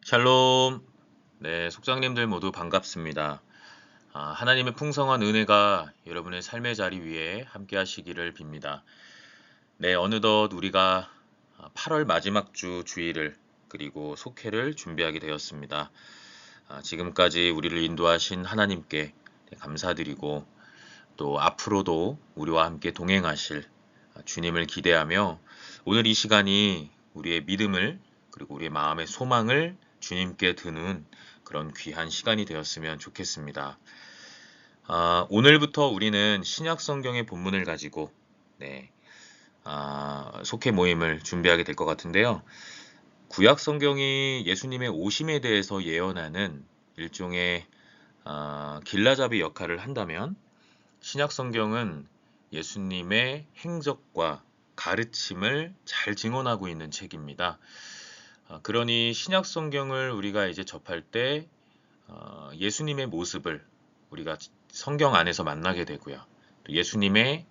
샬롬. 네, 속장님들 모두 반갑습니다. 하나님의 풍성한 은혜가 여러분의 삶의 자리 위에 함께 하시기를 빕니다. 네, 어느덧 우리가 8월 마지막 주 주일을 그리고 속회를 준비하게 되었습니다. 지금까지 우리를 인도하신 하나님께 감사드리고 또 앞으로도 우리와 함께 동행하실 주님을 기대하며 오늘 이 시간이 우리의 믿음을 그리고 우리의 마음의 소망을 주님께 드는 그런 귀한 시간이 되었으면 좋겠습니다. 오늘부터 우리는 신약 성경의 본문을 가지고 속회 모임을 준비하게 될 것 같은데요. 구약 성경이 예수님의 오심에 대해서 예언하는 일종의 길라잡이 역할을 한다면 신약 성경은 예수님의 행적과 가르침을 잘 증언하고 있는 책입니다. 그러니 신약 성경을 우리가 이제 접할 때 예수님의 모습을 우리가 성경 안에서 만나게 되고요. 또 예수님의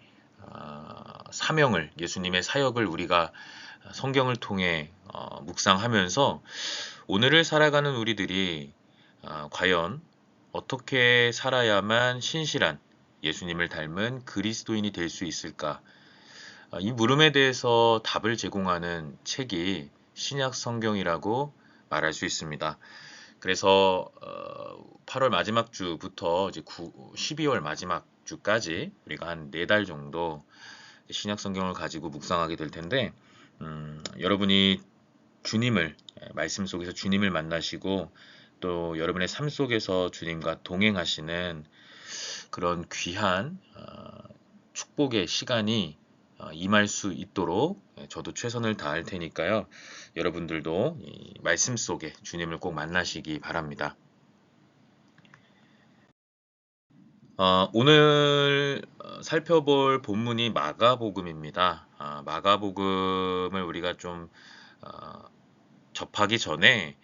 사명을, 예수님의 사역을 우리가 성경을 통해 묵상하면서 오늘을 살아가는 우리들이 과연 어떻게 살아야만 신실한 예수님을 닮은 그리스도인이 될 수 있을까? 이 물음에 대해서 답을 제공하는 책이 신약 성경이라고 말할 수 있습니다. 그래서 8월 마지막 주부터 이제 12월 마지막 주까지 우리가 한 4달 정도 신약 성경을 가지고 묵상하게 될 텐데 여러분이 주님을 말씀 속에서 주님을 만나시고 또 여러분의 삶 속에서 주님과 동행하시는 그런 귀한 축복의 시간이 임할 수 있도록 저도 최선을 다할 테니까요. 여러분들도 이 말씀 속에 주님을 꼭 만나시기 바랍니다. 오늘 살펴볼 본문이 마가복음입니다. 마가복음을 우리가 좀 접하기 전에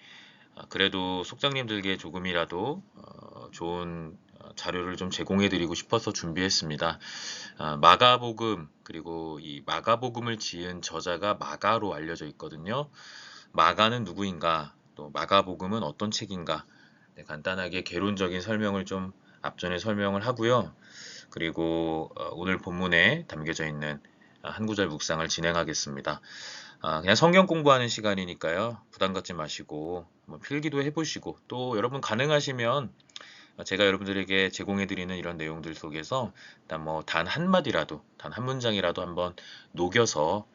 그래도 속장님들께 조금이라도 좋은 자료를 좀 제공해 드리고 싶어서 준비했습니다. 마가복음 그리고 이 마가복음을 지은 저자가 마가로 알려져 있거든요. 마가는 누구인가? 또 마가복음은 어떤 책인가? 간단하게 개론적인 설명을 좀 앞전에 설명을 하고요. 그리고 오늘 본문에 담겨져 있는 한 구절 묵상을 진행하겠습니다. 그냥 성경 공부하는 시간이니까요. 부담 갖지 마시고 한번 필기도 해보시고 또 여러분 가능하시면 제가 여러분들에게 제공해드리는 이런 내용들 속에서 일단 뭐 단 한마디라도, 단 한 문장이라도 한번 녹여서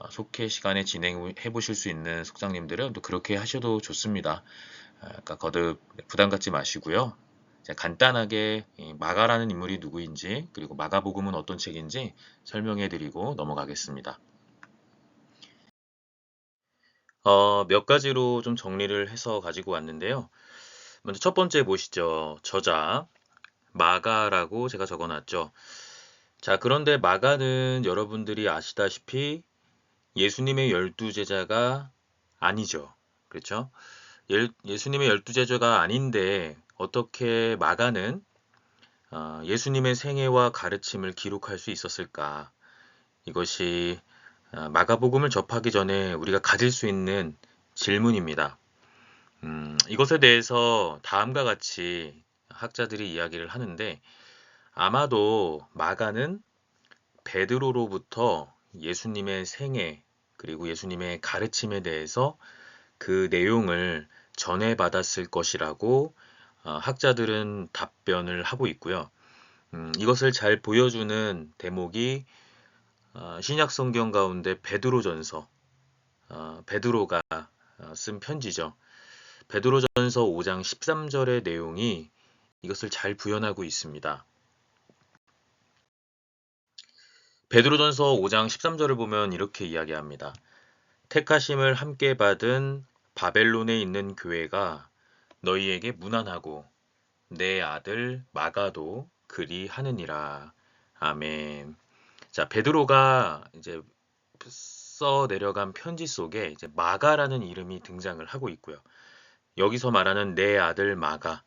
속회 시간에 진행해 보실 수 있는 속장님들은 또 그렇게 하셔도 좋습니다. 그러니까 거듭 부담 갖지 마시고요. 간단하게 마가라는 인물이 누구인지 그리고 마가복음은 어떤 책인지 설명해드리고 넘어가겠습니다. 몇 가지로 좀 정리를 해서 가지고 왔는데요. 먼저 첫 번째 보시죠. 저자 마가라고 제가 적어놨죠. 자, 그런데 마가는 여러분들이 아시다시피 예수님의 12제자가 아니죠. 그렇죠? 예수님의 12제자가 아닌데 어떻게 마가는 예수님의 생애와 가르침을 기록할 수 있었을까? 이것이 마가복음을 접하기 전에 우리가 가질 수 있는 질문입니다. 이것에 대해서 다음과 같이 학자들이 이야기를 하는데 아마도 마가는 베드로로부터 예수님의 생애 그리고 예수님의 가르침에 대해서 그 내용을 전해받았을 것이라고 학자들은 답변을 하고 있고요. 이것을 잘 보여주는 대목이 신약 성경 가운데 베드로전서, 베드로가 쓴 편지죠. 베드로전서 5장 13절의 내용이 이것을 잘 구현하고 있습니다. 베드로전서 5장 13절을 보면 이렇게 이야기합니다. 택하심을 함께 받은 바벨론에 있는 교회가 너희에게 문안하고 내 아들 마가도 그리하느니라. 아멘. 자, 베드로가 이제 써 내려간 편지 속에 이제 마가라는 이름이 등장을 하고 있고요. 여기서 말하는 내 아들 마가,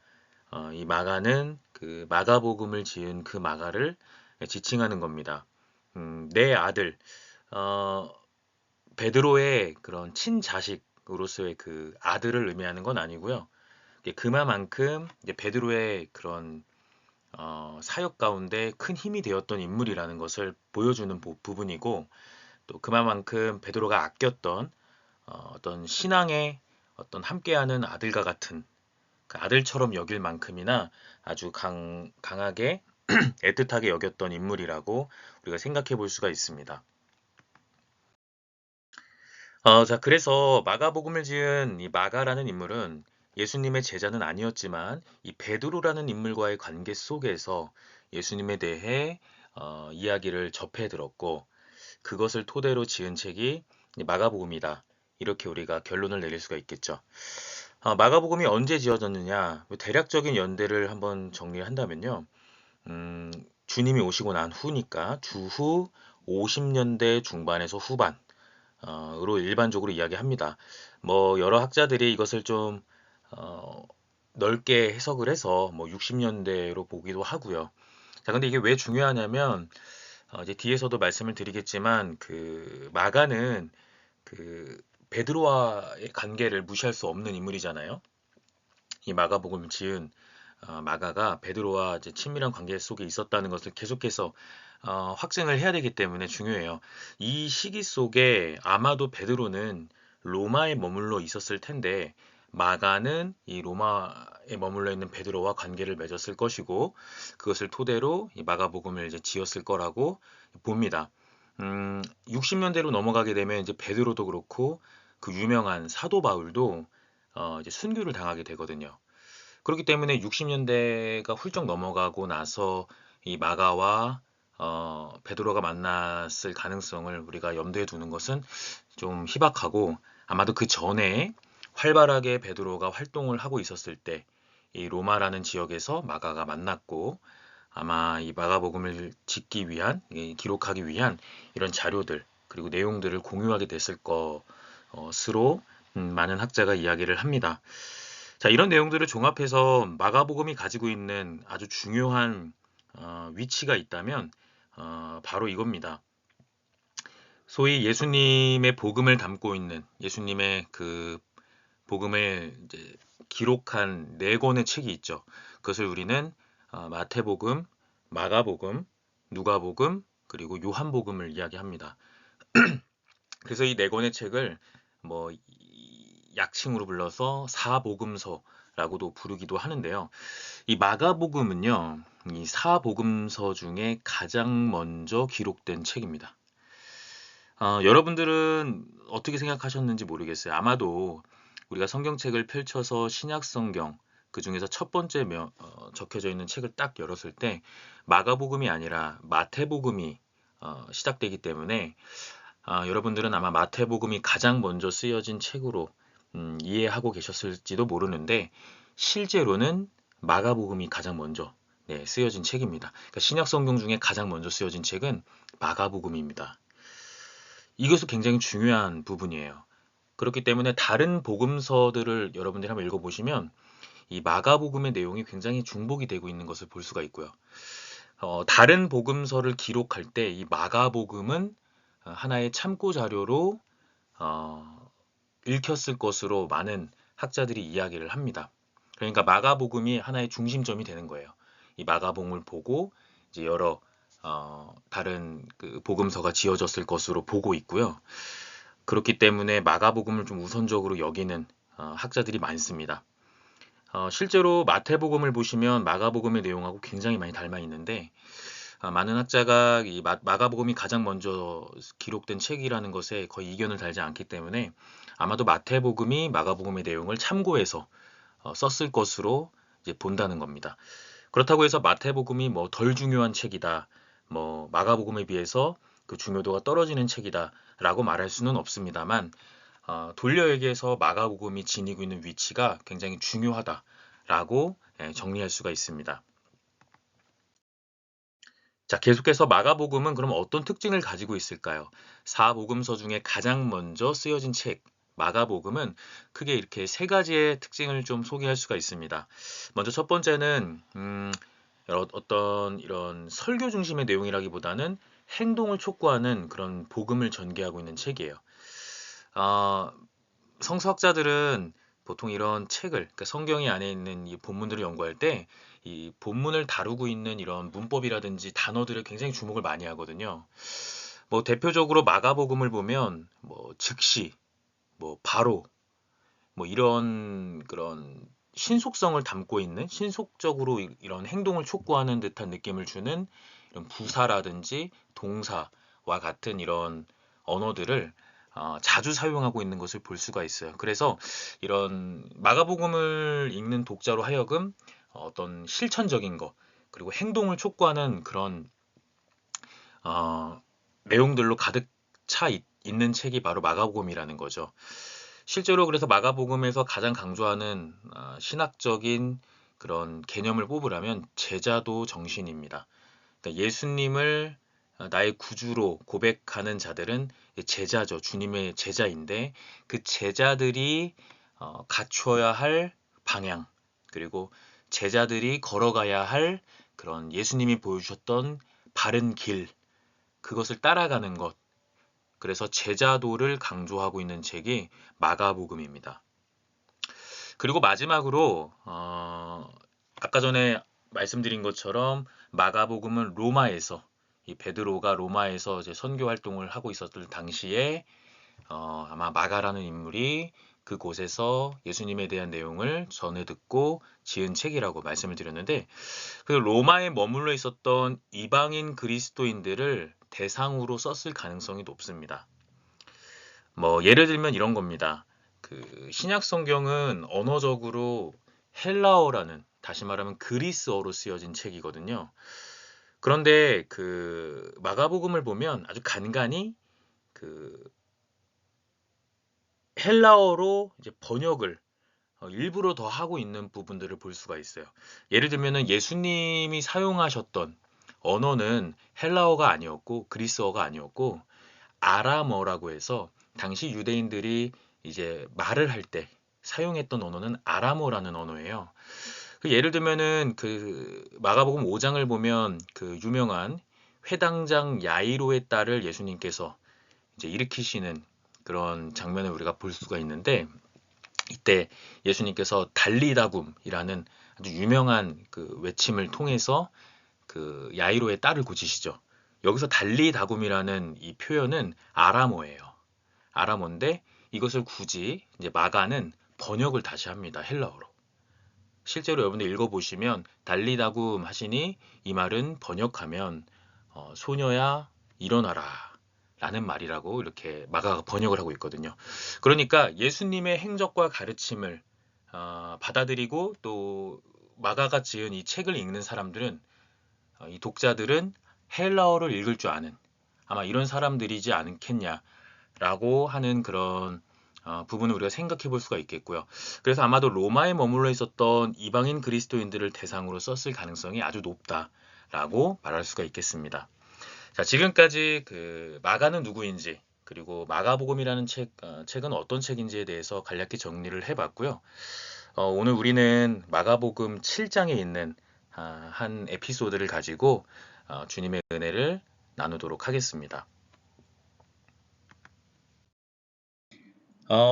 이 마가는 그 마가복음을 지은 그 마가를 지칭하는 겁니다. 내 아들, 베드로의 그런 친자식, 마가로서의 그 아들을 의미하는 건 아니고요. 그만큼 이제 베드로의 그런 사역 가운데 큰 힘이 되었던 인물이라는 것을 보여주는 부분이고, 또 그만큼 베드로가 아꼈던 어떤 신앙의 어떤 함께하는 아들과 같은 그 아들처럼 여길 만큼이나 아주 강하게 애틋하게 여겼던 인물이라고 우리가 생각해 볼 수가 있습니다. 자, 그래서 마가복음을 지은 이 마가라는 인물은 예수님의 제자는 아니었지만 이 베드로라는 인물과의 관계 속에서 예수님에 대해 이야기를 접해 들었고, 그것을 토대로 지은 책이 이 마가복음이다. 이렇게 우리가 결론을 내릴 수가 있겠죠. 마가복음이 언제 지어졌느냐? 대략적인 연대를 한번 정리를 한다면요. 주님이 오시고 난 후니까 주후 50년대 중반에서 후반 으로 일반적으로 이야기합니다. 뭐 여러 학자들이 이것을 좀 어, 넓게 해석을 해서 뭐 60년대로 보기도 하고요. 자, 근데 이게 왜 중요하냐면 이제 뒤에서도 말씀을 드리겠지만 그 마가는 그 베드로와의 관계를 무시할 수 없는 인물이잖아요. 이 마가복음을 지은 마가가 베드로와 이제 친밀한 관계 속에 있었다는 것을 계속해서 확증을 해야 되기 때문에 중요해요. 이 시기 속에 아마도 베드로는 로마에 머물러 있었을 텐데 마가는 이 로마에 머물러 있는 베드로와 관계를 맺었을 것이고, 그것을 토대로 이 마가복음을 이제 지었을 거라고 봅니다. 60년대로 넘어가게 되면 이제 베드로도 그렇고 그 유명한 사도 바울도 이제 순교를 당하게 되거든요. 그렇기 때문에 60년대가 훌쩍 넘어가고 나서 이 마가와 베드로가 만났을 가능성을 우리가 염두에 두는 것은 좀 희박하고, 아마도 그 전에 활발하게 베드로가 활동을 하고 있었을 때 이 로마라는 지역에서 마가가 만났고, 아마 이 마가복음을 짓기 위한, 기록하기 위한 이런 자료들 그리고 내용들을 공유하게 됐을 것으로 많은 학자가 이야기를 합니다. 자, 이런 내용들을 종합해서 마가복음이 가지고 있는 아주 중요한 위치가 있다면 바로 이겁니다. 소위 예수님의 복음을 담고 있는, 예수님의 그 복음을 이제 기록한 네 권의 책이 있죠. 그것을 우리는 마태복음, 마가복음, 누가복음, 그리고 요한복음을 이야기합니다. 그래서 이 네 권의 책을 뭐 약칭으로 불러서 사복음서라고도 부르기도 하는데요. 이 마가복음은요, 이 사복음서 중에 가장 먼저 기록된 책입니다. 여러분들은 어떻게 생각하셨는지 모르겠어요. 아마도 우리가 성경책을 펼쳐서 신약 성경 그 중에서 첫 번째 적혀져 있는 책을 딱 열었을 때 마가복음이 아니라 마태복음이 시작되기 때문에 여러분들은 아마 마태복음이 가장 먼저 쓰여진 책으로 이해하고 계셨을지도 모르는데, 실제로는 마가복음이 가장 먼저 쓰여진 책입니다. 그러니까 신약 성경 중에 가장 먼저 쓰여진 책은 마가복음입니다. 이것도 굉장히 중요한 부분이에요. 그렇기 때문에 다른 복음서들을 여러분들이 한번 읽어보시면 이 마가복음의 내용이 굉장히 중복이 되고 있는 것을 볼 수가 있고요. 다른 복음서를 기록할 때 이 마가복음은 하나의 참고 자료로 읽혔을 것으로 많은 학자들이 이야기를 합니다. 그러니까 마가복음이 하나의 중심점이 되는 거예요. 이 마가복음을 보고 이제 여러 다른 그 복음서가 지어졌을 것으로 보고 있고요. 그렇기 때문에 마가복음을 좀 우선적으로 여기는 학자들이 많습니다. 실제로 마태복음을 보시면 마가복음의 내용하고 굉장히 많이 닮아 있는데, 많은 학자가 이 마가복음이 가장 먼저 기록된 책이라는 것에 거의 이견을 달지 않기 때문에 아마도 마태복음이 마가복음의 내용을 참고해서 썼을 것으로 이제 본다는 겁니다. 그렇다고 해서 마태복음이 뭐 덜 중요한 책이다, 뭐 마가복음에 비해서 그 중요도가 떨어지는 책이다라고 말할 수는 없습니다만, 돌려 얘기해서 마가복음이 지니고 있는 위치가 굉장히 중요하다라고 정리할 수가 있습니다. 자, 계속해서 마가복음은 그럼 어떤 특징을 가지고 있을까요? 사복음서 중에 가장 먼저 쓰여진 책, 마가복음은 크게 이렇게 세 가지의 특징을 좀 소개할 수가 있습니다. 먼저 첫 번째는 어떤 이런 설교 중심의 내용이라기보다는 행동을 촉구하는 그런 복음을 전개하고 있는 책이에요. 어, 성서학자들은 보통 이런 책을, 그러니까 성경이 안에 있는 이 본문들을 연구할 때 이 본문을 다루고 있는 이런 문법이라든지 단어들을 굉장히 주목을 많이 하거든요. 뭐 대표적으로 마가복음을 보면 뭐 즉시, 뭐 바로, 뭐 이런 그런 신속성을 담고 있는 신속적으로 이런 행동을 촉구하는 듯한 느낌을 주는 이런 부사라든지 동사와 같은 이런 언어들을 자주 사용하고 있는 것을 볼 수가 있어요. 그래서 이런 마가복음을 읽는 독자로 하여금 어떤 실천적인 것 그리고 행동을 촉구하는 그런 어, 내용들로 가득 차 있는 책이 바로 마가복음이라는 거죠. 실제로 그래서 마가복음에서 가장 강조하는 신학적인 그런 개념을 뽑으라면 제자도 정신입니다. 그러니까 예수님을 나의 구주로 고백하는 자들은 제자죠. 주님의 제자인데 그 제자들이 갖춰야 할 방향 그리고 제자들이 걸어가야 할 그런 예수님이 보여주셨던 바른 길 그것을 따라가는 것 그래서 제자도를 강조하고 있는 책이 마가복음입니다. 그리고 마지막으로 아까 전에 말씀드린 것처럼 마가복음은 로마에서 이 베드로가 로마에서 이제 선교 활동을 하고 있었을 당시에 아마 마가라는 인물이 그곳에서 예수님에 대한 내용을 전해 듣고 지은 책이라고 말씀을 드렸는데 그 로마에 머물러 있었던 이방인 그리스도인들을 대상으로 썼을 가능성이 높습니다. 뭐 예를 들면 이런 겁니다. 그 신약 성경은 언어적으로 헬라어라는 다시 말하면 그리스어로 쓰여진 책이거든요. 그런데 그 마가복음을 보면 아주 간간히 그 헬라어로 이제 번역을 일부러 더 하고 있는 부분들을 볼 수가 있어요. 예를 들면은 예수님이 사용하셨던 언어는 헬라어가 아니었고 그리스어가 아니었고 아람어라고 해서 당시 유대인들이 이제 말을 할 때 사용했던 언어는 아람어라는 언어예요. 그 예를 들면은 그 마가복음 5장을 보면 그 유명한 회당장 야이로의 딸을 예수님께서 이제 일으키시는 그런 장면을 우리가 볼 수가 있는데 이때 예수님께서 달리다굼이라는 아주 유명한 그 외침을 통해서 그 야이로의 딸을 고치시죠. 여기서 달리다굼이라는 이 표현은 아람어예요. 아람어인데 이것을 굳이 이제 마가는 번역을 다시 합니다. 헬라어로. 실제로 여러분들 읽어보시면 달리다굼 하시니 이 말은 번역하면 소녀야 일어나라 라는 말이라고 이렇게 마가가 번역을 하고 있거든요. 그러니까 예수님의 행적과 가르침을 받아들이고 또 마가가 지은 이 책을 읽는 사람들은 이 독자들은 헬라어를 읽을 줄 아는 아마 이런 사람들이지 않겠냐라고 하는 그런 부분을 우리가 생각해 볼 수가 있겠고요. 그래서 아마도 로마에 머물러 있었던 이방인 그리스도인들을 대상으로 썼을 가능성이 아주 높다라고 말할 수가 있겠습니다. 자, 지금까지 그 마가는 누구인지 그리고 마가복음이라는 책은 어떤 책인지에 대해서 간략히 정리를 해봤고요. 오늘 우리는 마가복음 7장에 있는 한 에피소드를 가지고 주님의 은혜를 나누도록 하겠습니다.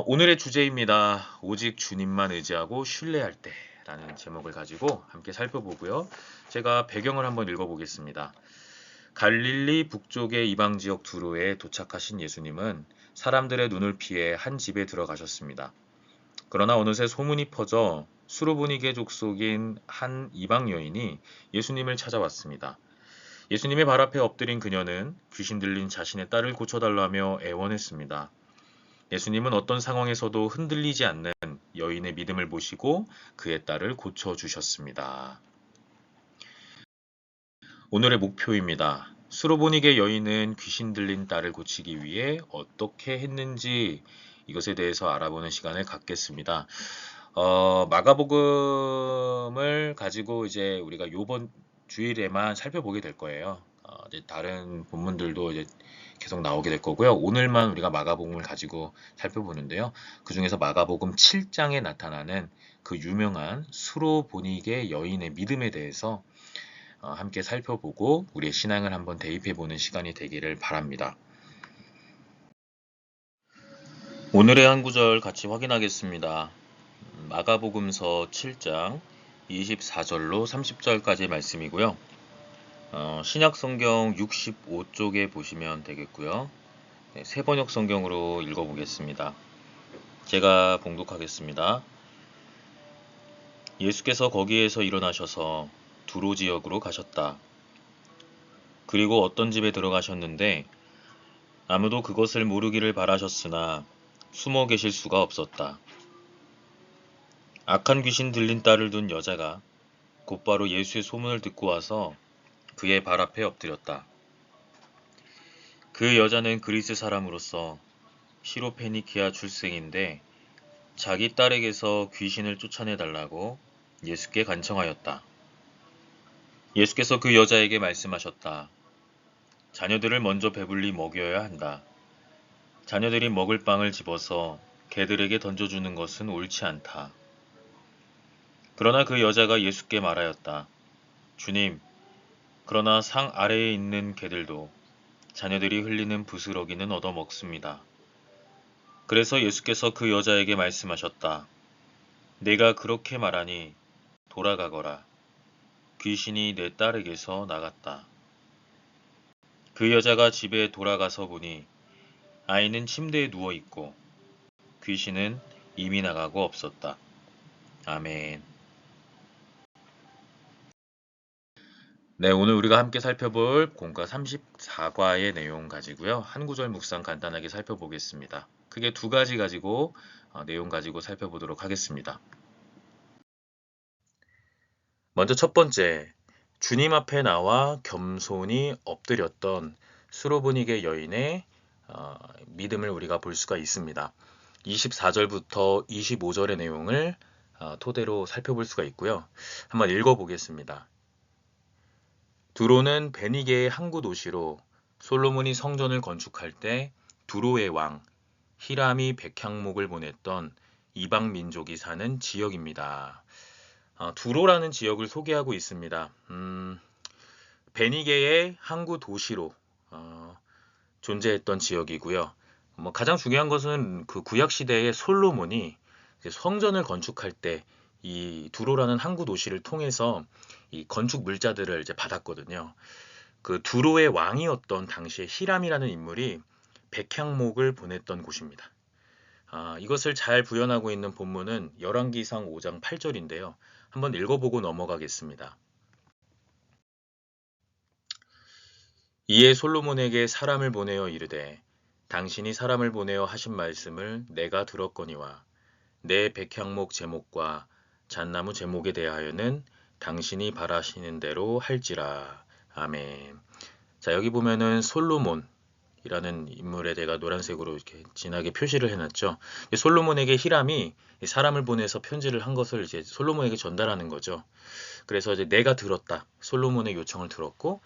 오늘의 주제입니다. 오직 주님만 의지하고 신뢰할 때라는 제목을 가지고 함께 살펴보고요. 제가 배경을 한번 읽어보겠습니다. 갈릴리 북쪽의 이방 지역 두로에 도착하신 예수님은 사람들의 눈을 피해 한 집에 들어가셨습니다. 그러나 어느새 소문이 퍼져 수로보니게 족속인 한 이방 여인이 예수님을 찾아왔습니다. 예수님의 발 앞에 엎드린 그녀는 귀신 들린 자신의 딸을 고쳐달라며 애원했습니다. 예수님은 어떤 상황에서도 흔들리지 않는 여인의 믿음을 보시고 그의 딸을 고쳐주셨습니다. 오늘의 목표입니다. 수로보니게 여인은 귀신 들린 딸을 고치기 위해 어떻게 했는지 이것에 대해서 알아보는 시간을 갖겠습니다. 마가복음을 가지고 이제 우리가 요번 주일에만 살펴보게 될 거예요. 이제 다른 본문들도 이제 계속 나오게 될 거고요. 오늘만 우리가 마가복음을 가지고 살펴보는데요. 그 중에서 마가복음 7장에 나타나는 그 유명한 수로보니게 여인의 믿음에 대해서 함께 살펴보고 우리의 신앙을 한번 대입해 보는 시간이 되기를 바랍니다. 오늘의 한 구절 같이 확인하겠습니다. 마가복음서 7장 24절로 30절까지 말씀이고요. 신약 성경 65쪽에 보시면 되겠고요. 네, 세번역 성경으로 읽어보겠습니다. 제가 봉독하겠습니다. 예수께서 거기에서 일어나셔서 두로 지역으로 가셨다. 그리고 어떤 집에 들어가셨는데 아무도 그것을 모르기를 바라셨으나 숨어 계실 수가 없었다. 악한 귀신 들린 딸을 둔 여자가 곧바로 예수의 소문을 듣고 와서 그의 발 앞에 엎드렸다. 그 여자는 그리스 사람으로서 시로페니키아 출생인데 자기 딸에게서 귀신을 쫓아내달라고 예수께 간청하였다. 예수께서 그 여자에게 말씀하셨다. 자녀들을 먼저 배불리 먹여야 한다. 자녀들이 먹을 빵을 집어서 개들에게 던져주는 것은 옳지 않다. 그러나 그 여자가 예수께 말하였다. 주님, 그러나 상 아래에 있는 개들도 자녀들이 흘리는 부스러기는 얻어먹습니다. 그래서 예수께서 그 여자에게 말씀하셨다. 내가 그렇게 말하니 돌아가거라. 귀신이 내 딸에게서 나갔다. 그 여자가 집에 돌아가서 보니 아이는 침대에 누워 있고 귀신은 이미 나가고 없었다. 아멘. 네, 오늘 우리가 함께 살펴볼 공과 34과의 내용 가지고요. 한 구절 묵상 간단하게 살펴보겠습니다. 크게 두 가지 가지고 내용 가지고 살펴보도록 하겠습니다. 먼저 첫 번째, 주님 앞에 나와 겸손히 엎드렸던 수로보니게 여인의 믿음을 우리가 볼 수가 있습니다. 24절부터 25절의 내용을 토대로 살펴볼 수가 있고요. 한번 읽어보겠습니다. 두로는 베니게의 항구 도시로 솔로몬이 성전을 건축할 때 두로의 왕 히람이 백향목을 보냈던 이방 민족이 사는 지역입니다. 두로라는 지역을 소개하고 있습니다. 베니게의 항구 도시로 존재했던 지역이고요. 가장 중요한 것은 그 구약 시대의 솔로몬이 성전을 건축할 때 이 두로라는 항구 도시를 통해서 이 건축 물자들을 이제 받았거든요. 그 두로의 왕이었던 당시에 히람이라는 인물이 백향목을 보냈던 곳입니다. 이것을 잘 부연하고 있는 본문은 열왕기상 5장 8절인데요. 한번 읽어보고 넘어가겠습니다. 이에 솔로몬에게 사람을 보내어 이르되 당신이 사람을 보내어 하신 말씀을 내가 들었거니와 내 백향목 제목과 잣나무 제목에 대하여는 당신이 바라시는 대로 할지라. 아멘. 자, 여기 보면은 솔로몬이라는 인물에 내가 노란색으로 이렇게 진하게 표시를 해놨죠. 솔로몬에게 히람이 사람을 보내서 편지를 한 것을 이제 솔로몬에게 전달하는 거죠. 그래서 이제 내가 들었다. 솔로몬의 요청을 들었고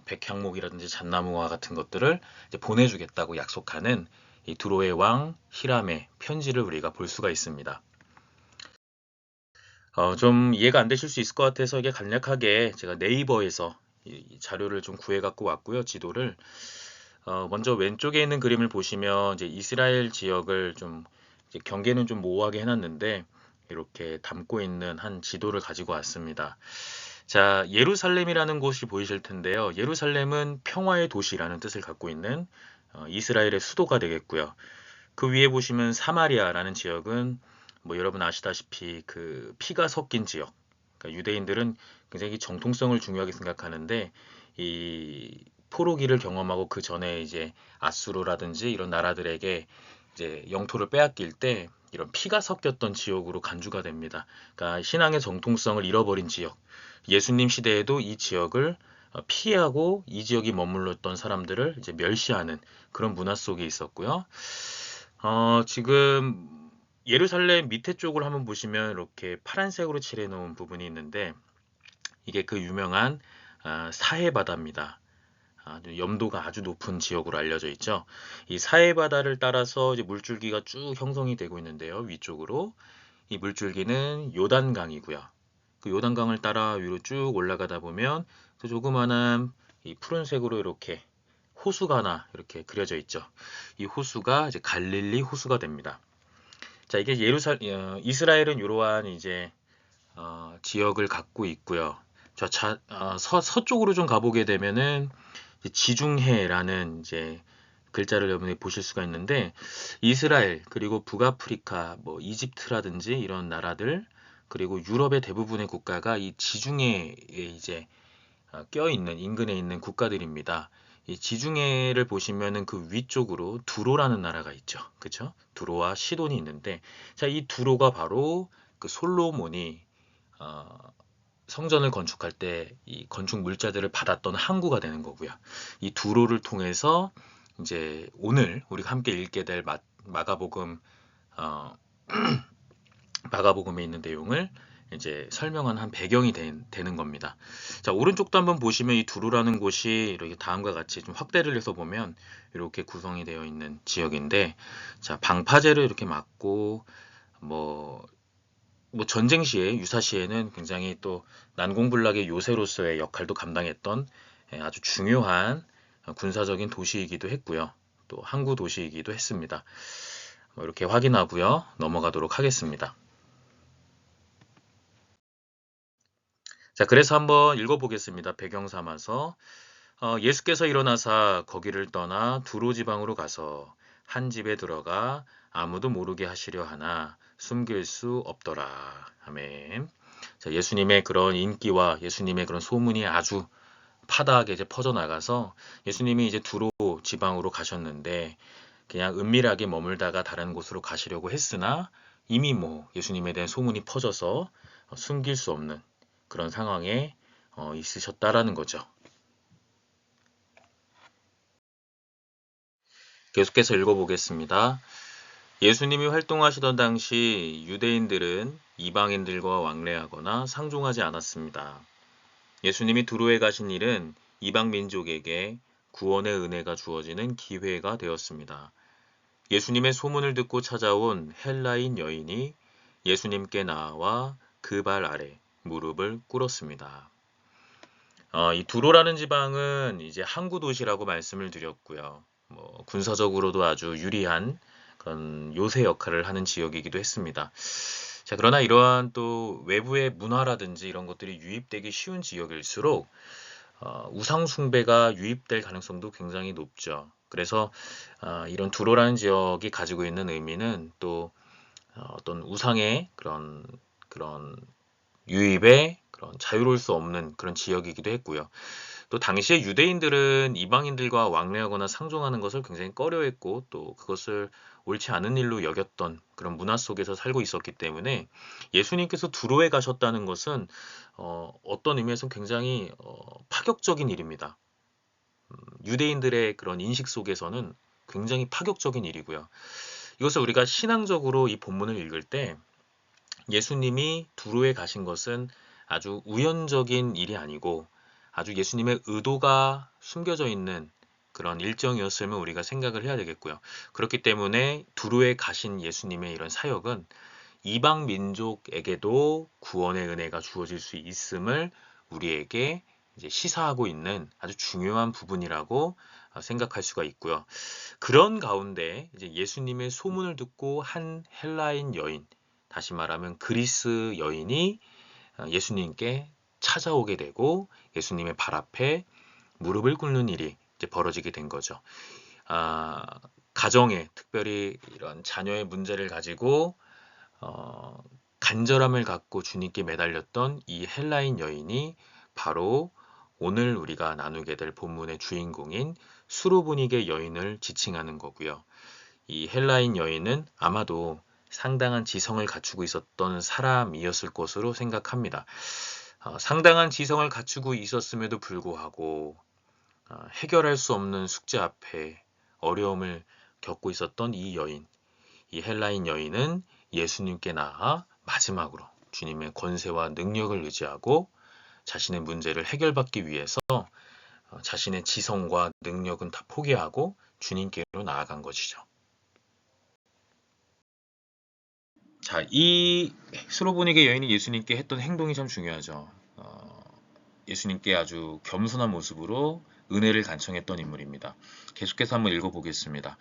백향목이라든지 잣나무와 같은 것들을 이제 보내주겠다고 약속하는 이 두로의 왕 히람의 편지를 우리가 볼 수가 있습니다. 좀 이해가 안 되실 수 있을 것 같아서 이게 간략하게 제가 네이버에서 이 자료를 좀 구해 갖고 왔고요. 지도를 먼저 왼쪽에 있는 그림을 보시면 이제 이스라엘 지역을 좀 이제 경계는 좀 모호하게 해놨는데 이렇게 담고 있는 한 지도를 가지고 왔습니다. 자, 예루살렘이라는 곳이 보이실 텐데요. 예루살렘은 평화의 도시라는 뜻을 갖고 있는 이스라엘의 수도가 되겠고요. 그 위에 보시면 사마리아라는 지역은 뭐 여러분 아시다시피 그 피가 섞인 지역. 그러니까 유대인들은 굉장히 정통성을 중요하게 생각하는데 이 포로기를 경험하고 그 전에 이제 아수르라든지 이런 나라들에게 이제 영토를 빼앗길 때 이런 피가 섞였던 지역으로 간주가 됩니다. 그러니까 신앙의 정통성을 잃어버린 지역. 예수님 시대에도 이 지역을 피하고 이 지역이 머물렀던 사람들을 이제 멸시하는 그런 문화 속에 있었고요. 지금 예루살렘 밑에 쪽을 한번 보시면 이렇게 파란색으로 칠해 놓은 부분이 있는데 이게 그 유명한 사해 바다입니다. 염도가 아주 높은 지역으로 알려져 있죠. 이 사해 바다를 따라서 이제 물줄기가 쭉 형성이 되고 있는데요. 위쪽으로 이 물줄기는 요단강이고요. 그 요단강을 따라 위로 쭉 올라가다 보면 그 조그만한 이 푸른색으로 이렇게 호수가 하나 이렇게 그려져 있죠. 이 호수가 이제 갈릴리 호수가 됩니다. 자, 이게 이스라엘은 이러한 이제 지역을 갖고 있고요. 서쪽으로 좀 가보게 되면은 지중해라는 이제 글자를 여러분이 보실 수가 있는데, 이스라엘 그리고 북아프리카 뭐 이집트라든지 이런 나라들, 그리고 유럽의 대부분의 국가가 이 지중해에 이제 껴있는 인근에 있는 국가들입니다. 이 지중해를 보시면은 그 위쪽으로 두로라는 나라가 있죠. 그쵸? 두로와 시돈이 있는데, 자, 이 두로가 바로 그 솔로몬이 어, 성전을 건축할 때 이 건축 물자들을 받았던 항구가 되는 거고요. 이 두로를 통해서 이제 오늘 우리가 함께 읽게 될 마가복음, 어, 마가복음에 있는 내용을 이제 설명한 한 배경이 되는 겁니다. 자, 오른쪽도 한번 보시면 이 두루라는 곳이 이렇게 다음과 같이 좀 확대를 해서 보면 이렇게 구성이 되어 있는 지역인데, 자, 방파제를 이렇게 맞고 뭐 전쟁 시에 유사시에는 굉장히 또 난공불락의 요새로서의 역할도 감당했던 아주 중요한 군사적인 도시이기도 했고요. 또 항구 도시이기도 했습니다. 뭐 이렇게 확인하고요. 넘어가도록 하겠습니다. 자, 그래서 한번 읽어보겠습니다. 배경 삼아서. 예수께서 일어나사 거기를 떠나 두로 지방으로 가서 한 집에 들어가 아무도 모르게 하시려 하나 숨길 수 없더라. 아멘. 자, 예수님의 그런 인기와 예수님의 그런 소문이 아주 파다하게 이제 퍼져나가서 예수님이 이제 두로 지방으로 가셨는데, 그냥 은밀하게 머물다가 다른 곳으로 가시려고 했으나 이미 뭐 예수님에 대한 소문이 퍼져서 숨길 수 없는 그런 상황에 있으셨다라는 거죠. 계속해서 읽어보겠습니다. 예수님이 활동하시던 당시 유대인들은 이방인들과 왕래하거나 상종하지 않았습니다. 예수님이 두로에 가신 일은 이방 민족에게 구원의 은혜가 주어지는 기회가 되었습니다. 예수님의 소문을 듣고 찾아온 헬라인 여인이 예수님께 나와 그 발 아래 무릎을 꿇었습니다. 이 두로라는 지방은 이제 항구 도시라고 말씀을 드렸고요. 뭐 군사적으로도 아주 유리한 그런 요새 역할을 하는 지역이기도 했습니다. 자, 그러나 이러한 또 외부의 문화라든지 이런 것들이 유입되기 쉬운 지역일수록 우상 숭배가 유입될 가능성도 굉장히 높죠. 그래서 이런 두로라는 지역이 가지고 있는 의미는 또 어떤 우상의 그런 유입에 그런 자유로울 수 없는 그런 지역이기도 했고요. 또 당시에 유대인들은 이방인들과 왕래하거나 상종하는 것을 굉장히 꺼려했고, 또 그것을 옳지 않은 일로 여겼던 그런 문화 속에서 살고 있었기 때문에 예수님께서 두로에 가셨다는 것은 어떤 의미에서 굉장히 파격적인 일입니다. 유대인들의 그런 인식 속에서는 굉장히 파격적인 일이고요. 이것을 우리가 신앙적으로 이 본문을 읽을 때 예수님이 두로에 가신 것은 아주 우연적인 일이 아니고 아주 예수님의 의도가 숨겨져 있는 그런 일정이었음을 우리가 생각을 해야 되겠고요. 그렇기 때문에 두로에 가신 예수님의 이런 사역은 이방 민족에게도 구원의 은혜가 주어질 수 있음을 우리에게 이제 시사하고 있는 아주 중요한 부분이라고 생각할 수가 있고요. 그런 가운데 이제 예수님의 소문을 듣고 한 헬라인 여인, 다시 말하면 그리스 여인이 예수님께 찾아오게 되고 예수님의 발 앞에 무릎을 꿇는 일이 이제 벌어지게 된 거죠. 가정에 특별히 이런 자녀의 문제를 가지고 간절함을 갖고 주님께 매달렸던 이 헬라인 여인이 바로 오늘 우리가 나누게 될 본문의 주인공인 수로보니게 여인을 지칭하는 거고요. 이 헬라인 여인은 아마도 상당한 지성을 갖추고 있었던 사람이었을 것으로 생각합니다. 상당한 지성을 갖추고 있었음에도 불구하고 해결할 수 없는 숙제 앞에 어려움을 겪고 있었던 이 여인, 이 헬라인 여인은 예수님께 나아 마지막으로 주님의 권세와 능력을 의지하고 자신의 문제를 해결받기 위해서 자신의 지성과 능력은 다 포기하고 주님께로 나아간 것이죠. 자, 이 수로보니게 여인이 예수님께 했던 행동이 참 중요하죠. 예수님께 아주 겸손한 모습으로 은혜를 간청했던 인물입니다. 계속해서 한번 읽어보겠습니다.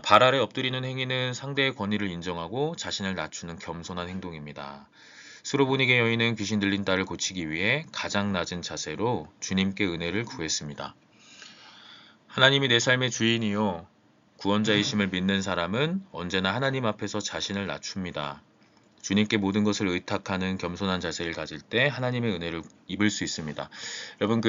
발 아래 엎드리는 행위는 상대의 권위를 인정하고 자신을 낮추는 겸손한 행동입니다. 수로보니게 여인은 귀신 들린 딸을 고치기 위해 가장 낮은 자세로 주님께 은혜를 구했습니다. 하나님이 내 삶의 주인이요 구원자이심을 믿는 사람은 언제나 하나님 앞에서 자신을 낮춥니다. 주님께 모든 것을 의탁하는 겸손한 자세를 가질 때 하나님의 은혜를 입을 수 있습니다. 여러분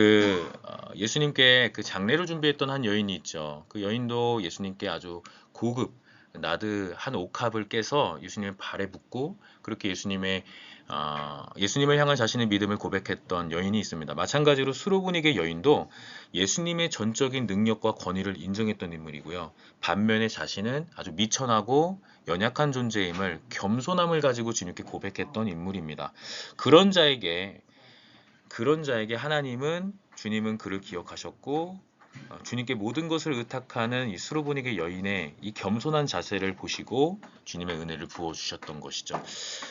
예수님께 그 장례를 준비했던 한 여인이 있죠. 그 여인도 예수님께 아주 고급 나드 한 옥합을 깨서 예수님의 발에 붓고 그렇게 예수님을 향한 자신의 믿음을 고백했던 여인이 있습니다. 마찬가지로 수로보니게 여인도 예수님의 전적인 능력과 권위를 인정했던 인물이고요. 반면에 자신은 아주 미천하고 연약한 존재임을 겸손함을 가지고 주님께 고백했던 인물입니다. 그런 자에게 주님은 그를 기억하셨고 주님께 모든 것을 의탁하는 이 수로보니게 여인의 이 겸손한 자세를 보시고 주님의 은혜를 부어주셨던 것이죠.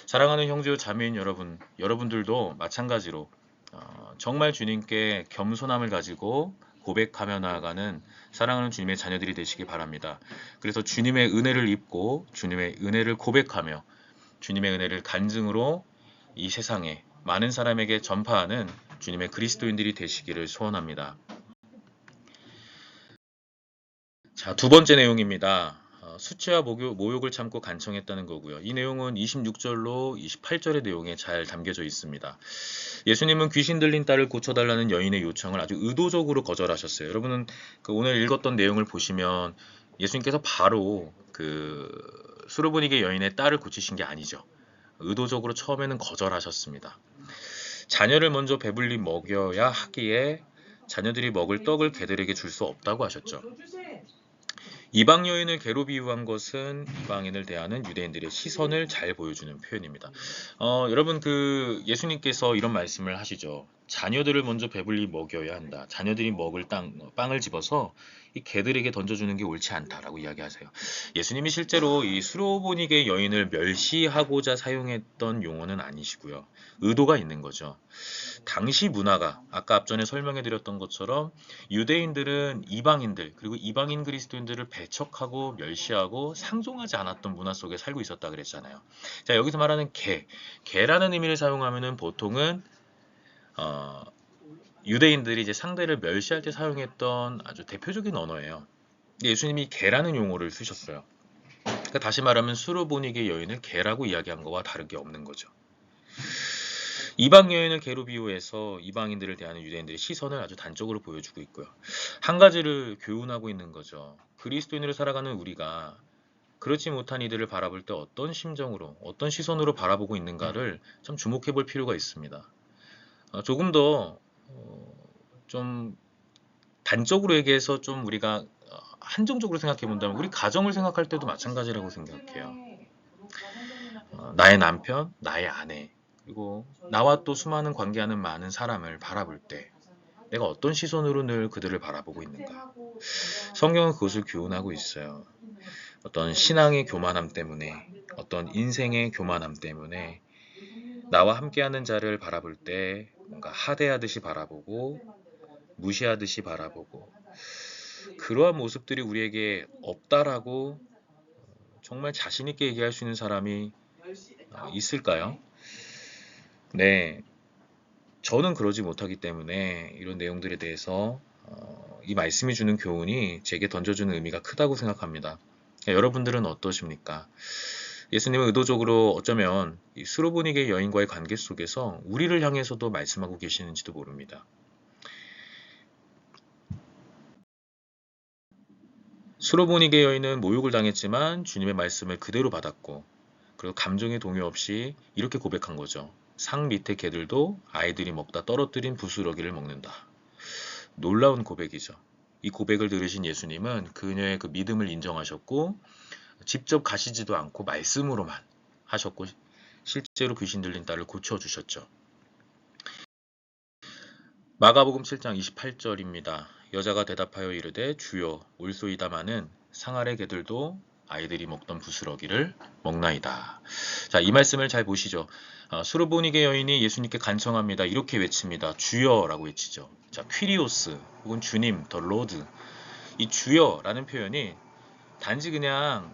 사랑하는 형제와 자매인 여러분들도 마찬가지로 정말 주님께 겸손함을 가지고 고백하며 나아가는 사랑하는 주님의 자녀들이 되시기 바랍니다. 그래서 주님의 은혜를 입고 주님의 은혜를 고백하며 주님의 은혜를 간증으로 이 세상에 많은 사람에게 전파하는 주님의 그리스도인들이 되시기를 소원합니다. 자, 두 번째 내용입니다. 수치와 모욕을 참고 간청했다는 거고요. 이 내용은 26절로 28절의 내용에 잘 담겨져 있습니다. 예수님은 귀신 들린 딸을 고쳐달라는 여인의 요청을 아주 의도적으로 거절하셨어요. 여러분은 오늘 읽었던 내용을 보시면 예수님께서 바로 수로보니게 여인의 딸을 고치신 게 아니죠. 의도적으로 처음에는 거절하셨습니다. 자녀를 먼저 배불리 먹여야 하기에 자녀들이 먹을 떡을 개들에게 줄 수 없다고 하셨죠. 이방 여인을 개로 비유한 것은 이방인을 대하는 유대인들의 시선을 잘 보여주는 표현입니다. 여러분 예수님께서 이런 말씀을 하시죠. 자녀들을 먼저 배불리 먹여야 한다. 자녀들이 먹을 빵을 집어서 이 개들에게 던져주는 게 옳지 않다라고 이야기하세요. 예수님이 실제로 이 수로보니게 여인을 멸시하고자 사용했던 용어는 아니시고요. 의도가 있는 거죠. 당시 문화가 아까 앞전에 설명해 드렸던 것처럼 유대인들은 이방인들 그리고 이방인 그리스도인들을 배척하고 멸시하고 상종하지 않았던 문화 속에 살고 있었다 그랬잖아요. 자, 여기서 말하는 개라는 의미를 사용하면은 보통은 유대인들이 이제 상대를 멸시할 때 사용했던 아주 대표적인 언어예요. 예수님이 개라는 용어를 쓰셨어요. 그러니까 다시 말하면 수로보니게 여인을 개라고 이야기한 거와 다를 게 없는 거죠. 이방 여인을 개로 비유해서 이방인들을 대하는 유대인들의 시선을 아주 단적으로 보여주고 있고요. 한 가지를 교훈하고 있는 거죠. 그리스도인으로 살아가는 우리가 그렇지 못한 이들을 바라볼 때 어떤 심정으로, 어떤 시선으로 바라보고 있는가를 좀 주목해 볼 필요가 있습니다. 조금 더 좀 단적으로 얘기해서 좀 우리가 한정적으로 생각해 본다면 우리 가정을 생각할 때도 마찬가지라고 생각해요. 나의 남편, 나의 아내, 그리고 나와 또 수많은 관계하는 많은 사람을 바라볼 때 내가 어떤 시선으로 늘 그들을 바라보고 있는가. 성경은 그것을 교훈하고 있어요. 어떤 신앙의 교만함 때문에, 어떤 인생의 교만함 때문에 나와 함께하는 자를 바라볼 때 뭔가 하대하듯이 바라보고 무시하듯이 바라보고 그러한 모습들이 우리에게 없다라고 정말 자신 있게 얘기할 수 있는 사람이 있을까요? 네, 저는 그러지 못하기 때문에 이런 내용들에 대해서 이 말씀이 주는 교훈이 제게 던져주는 의미가 크다고 생각합니다. 여러분들은 어떠십니까? 예수님은 의도적으로 어쩌면 이 수로보니게 여인과의 관계 속에서 우리를 향해서도 말씀하고 계시는지도 모릅니다. 수로보니게 여인은 모욕을 당했지만 주님의 말씀을 그대로 받았고 그리고 감정의 동요 없이 이렇게 고백한 거죠. 상 밑에 개들도 아이들이 먹다 떨어뜨린 부스러기를 먹는다. 놀라운 고백이죠. 이 고백을 들으신 예수님은 그녀의 그 믿음을 인정하셨고 직접 가시지도 않고 말씀으로만 하셨고 실제로 귀신 들린 딸을 고쳐주셨죠. 마가복음 7장 28절입니다. 여자가 대답하여 이르되 주여 올소이다마는 상 아래 개들도 아이들이 먹던 부스러기를 먹나이다. 자, 이 말씀을 잘 보시죠. 수르보니게 여인이 예수님께 간청합니다. 이렇게 외칩니다. 주여라고 외치죠. 자, 퀴리오스 혹은 주님, 더 로드. 이 주여라는 표현이 단지 그냥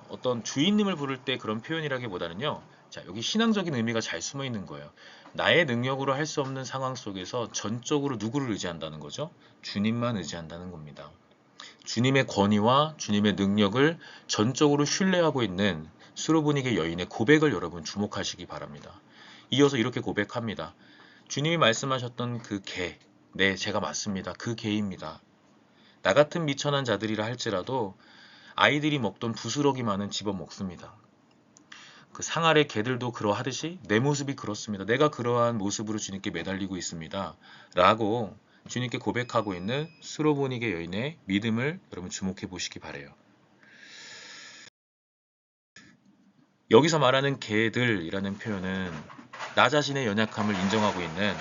어떤 주인님을 부를 때 그런 표현이라기보다는요. 자, 여기 신앙적인 의미가 잘 숨어 있는 거예요. 나의 능력으로 할 수 없는 상황 속에서 전적으로 누구를 의지한다는 거죠? 주님만 의지한다는 겁니다. 주님의 권위와 주님의 능력을 전적으로 신뢰하고 있는 수로보니게 여인의 고백을 여러분 주목하시기 바랍니다. 이어서 이렇게 고백합니다. 주님이 말씀하셨던 그 개, 네, 제가 맞습니다. 그 개입니다. 나 같은 미천한 자들이라 할지라도 아이들이 먹던 부스러기만은 집어먹습니다. 그 상아래 개들도 그러하듯이 내 모습이 그렇습니다. 내가 그러한 모습으로 주님께 매달리고 있습니다. 라고 주님께 고백하고 있는 수로보니게 여인의 믿음을 여러분 주목해 보시기 바래요. 여기서 말하는 개들이라는 표현은 나 자신의 연약함을 인정하고 있는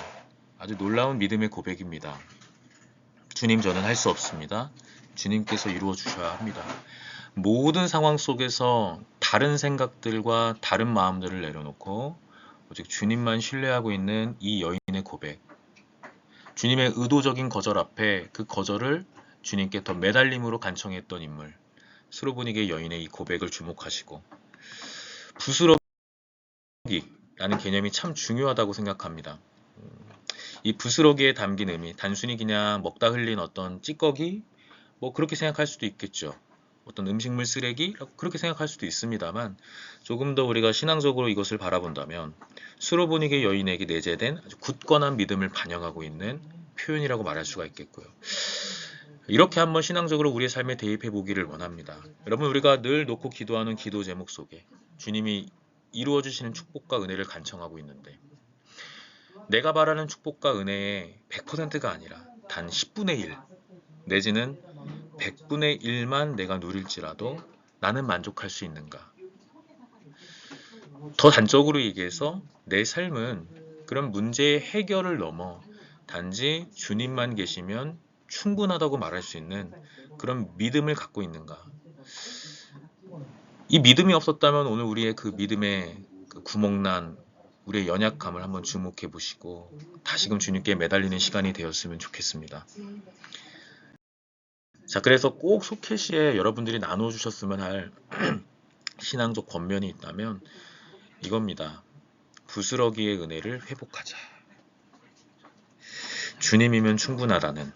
아주 놀라운 믿음의 고백입니다. 주님, 저는 할 수 없습니다. 주님께서 이루어 주셔야 합니다. 모든 상황 속에서 다른 생각들과 다른 마음들을 내려놓고 오직 주님만 신뢰하고 있는 이 여인의 고백. 주님의 의도적인 거절 앞에 그 거절을 주님께 더 매달림으로 간청했던 인물. 수로보니게 여인의 이 고백을 주목하시고 부스러기라는 개념이 참 중요하다고 생각합니다. 이 부스러기에 담긴 의미, 단순히 그냥 먹다 흘린 어떤 찌꺼기, 뭐 그렇게 생각할 수도 있겠죠. 어떤 음식물 쓰레기? 그렇게 생각할 수도 있습니다만 조금 더 우리가 신앙적으로 이것을 바라본다면 수로보니게 여인에게 내재된 아주 굳건한 믿음을 반영하고 있는 표현이라고 말할 수가 있겠고요. 이렇게 한번 신앙적으로 우리의 삶에 대입해 보기를 원합니다. 여러분, 우리가 늘 놓고 기도하는 기도 제목 속에 주님이 이루어 주시는 축복과 은혜를 간청하고 있는데 내가 바라는 축복과 은혜의 100%가 아니라 단 10분의 1 내지는 100분의 1만 내가 누릴지라도 나는 만족할 수 있는가? 더 단적으로 얘기해서 내 삶은 그런 문제의 해결을 넘어 단지 주님만 계시면 충분하다고 말할 수 있는 그런 믿음을 갖고 있는가? 이 믿음이 없었다면 오늘 우리의 그 믿음의 그 구멍난 우리의 연약함을 한번 주목해 보시고 다시금 주님께 매달리는 시간이 되었으면 좋겠습니다. 자, 그래서 꼭 소켓시에 여러분들이 나눠주셨으면 할 신앙적 권면이 있다면 이겁니다. 부스러기의 은혜를 회복하자. 주님이면 충분하다는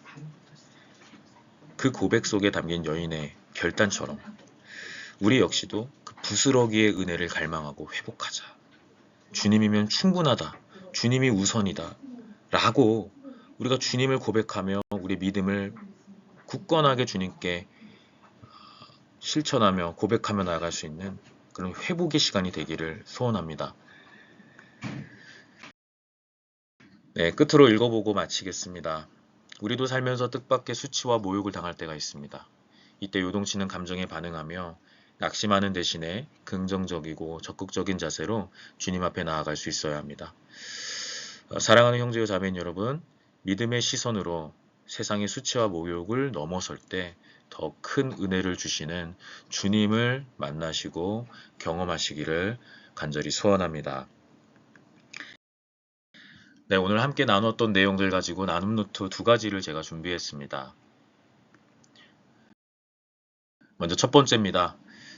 그 고백 속에 담긴 여인의 결단처럼 우리 역시도 그 부스러기의 은혜를 갈망하고 회복하자. 주님이면 충분하다. 주님이 우선이다. 라고 우리가 주님을 고백하며 우리 믿음을 굳건하게 주님께 실천하며 고백하며 나아갈 수 있는 그런 회복의 시간이 되기를 소원합니다. 네, 끝으로 읽어보고 마치겠습니다. 우리도 살면서 뜻밖의 수치와 모욕을 당할 때가 있습니다. 이때 요동치는 감정에 반응하며 낙심하는 대신에 긍정적이고 적극적인 자세로 주님 앞에 나아갈 수 있어야 합니다. 사랑하는 형제와 자매인 여러분, 믿음의 시선으로 세상의 수치와 모욕을 넘어설 때 더 큰 은혜를 주시는 주님을 만나시고 경험하시기를 간절히 소원합니다. 네, 오늘 함께 나눴던 내용들 가지고 나눔 노트 2가지를 제가 준비했습니다. 먼저 첫 번째입니다.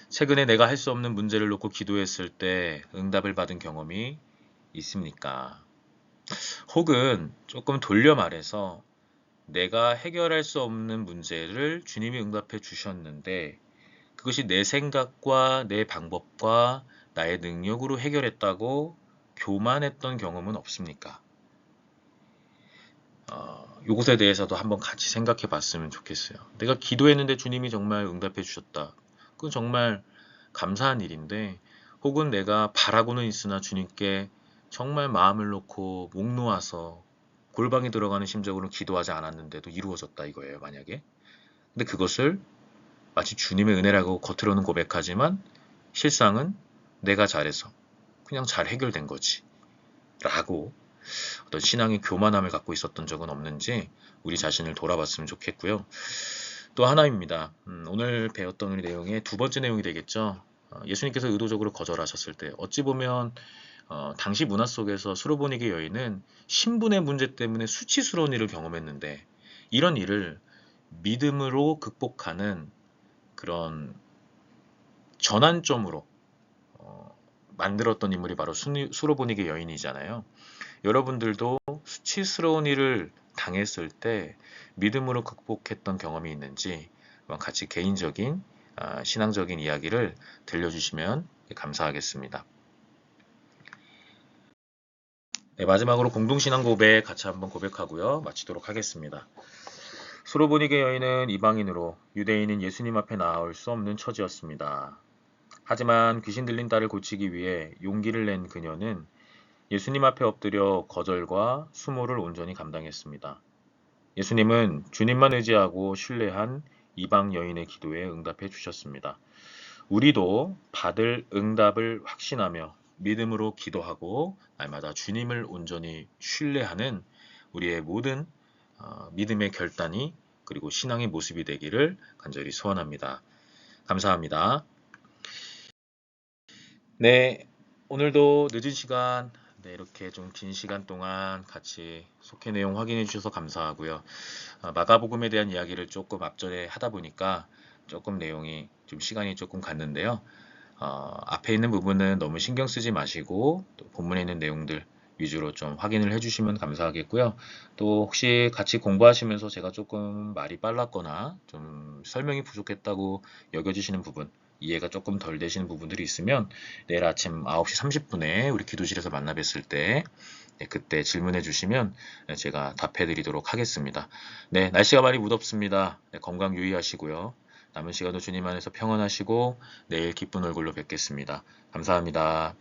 최근에 내가 할 수 없는 문제를 놓고 기도했을 때 응답을 받은 경험이 있습니까? 혹은 조금 돌려 말해서 내가 해결할 수 없는 문제를 주님이 응답해 주셨는데 그것이 내 생각과 내 방법과 나의 능력으로 해결했다고 교만했던 경험은 없습니까? 이것에 대해서도 한번 같이 생각해 봤으면 좋겠어요. 내가 기도했는데 주님이 정말 응답해 주셨다. 그건 정말 감사한 일인데 혹은 내가 바라고는 있으나 주님께 정말 마음을 놓고 목 놓아서 골방에 들어가는 심정으로 기도하지 않았는데도 이루어졌다 이거예요, 만약에. 근데 그것을 마치 주님의 은혜라고 겉으로는 고백하지만 실상은 내가 잘해서 그냥 잘 해결된 거지 라고 어떤 신앙의 교만함을 갖고 있었던 적은 없는지 우리 자신을 돌아봤으면 좋겠고요. 또 하나입니다. 오늘 배웠던 우리 내용의 두 번째 내용이 되겠죠. 예수님께서 의도적으로 거절하셨을 때 어찌 보면 당시 문화 속에서 수로보니게 여인은 신분의 문제 때문에 수치스러운 일을 경험했는데 이런 일을 믿음으로 극복하는 그런 전환점으로 만들었던 인물이 바로 수로보니게 여인이잖아요. 여러분들도 수치스러운 일을 당했을 때 믿음으로 극복했던 경험이 있는지 같이 개인적인 신앙적인 이야기를 들려주시면 감사하겠습니다. 네, 마지막으로 공동신앙 고백 같이 한번 고백하고요. 마치도록 하겠습니다. 수로보니게 여인은 이방인으로 유대인인 예수님 앞에 나올 수 없는 처지였습니다. 하지만 귀신 들린 딸을 고치기 위해 용기를 낸 그녀는 예수님 앞에 엎드려 거절과 수모를 온전히 감당했습니다. 예수님은 주님만 의지하고 신뢰한 이방 여인의 기도에 응답해 주셨습니다. 우리도 받을 응답을 확신하며 믿음으로 기도하고 날마다 주님을 온전히 신뢰하는 우리의 모든 믿음의 결단이 그리고 신앙의 모습이 되기를 간절히 소원합니다. 감사합니다. 네, 오늘도 늦은 시간, 이렇게 좀 긴 시간 동안 같이 속해 내용 확인해 주셔서 감사하고요. 마가복음에 대한 이야기를 조금 앞전에 하다 보니까 조금 내용이 좀 시간이 조금 갔는데요. 앞에 있는 부분은 너무 신경 쓰지 마시고 또 본문에 있는 내용들 위주로 좀 확인을 해주시면 감사하겠고요. 또 혹시 같이 공부하시면서 제가 조금 말이 빨랐거나 좀 설명이 부족했다고 여겨지시는 부분, 이해가 조금 덜 되시는 부분들이 있으면 내일 아침 9시 30분에 우리 기도실에서 만나 뵀을 때 그때 질문해 주시면 제가 답해 드리도록 하겠습니다. 네, 날씨가 많이 무덥습니다. 건강 유의하시고요. 남은 시간도 주님 안에서 평안하시고 내일 기쁜 얼굴로 뵙겠습니다. 감사합니다.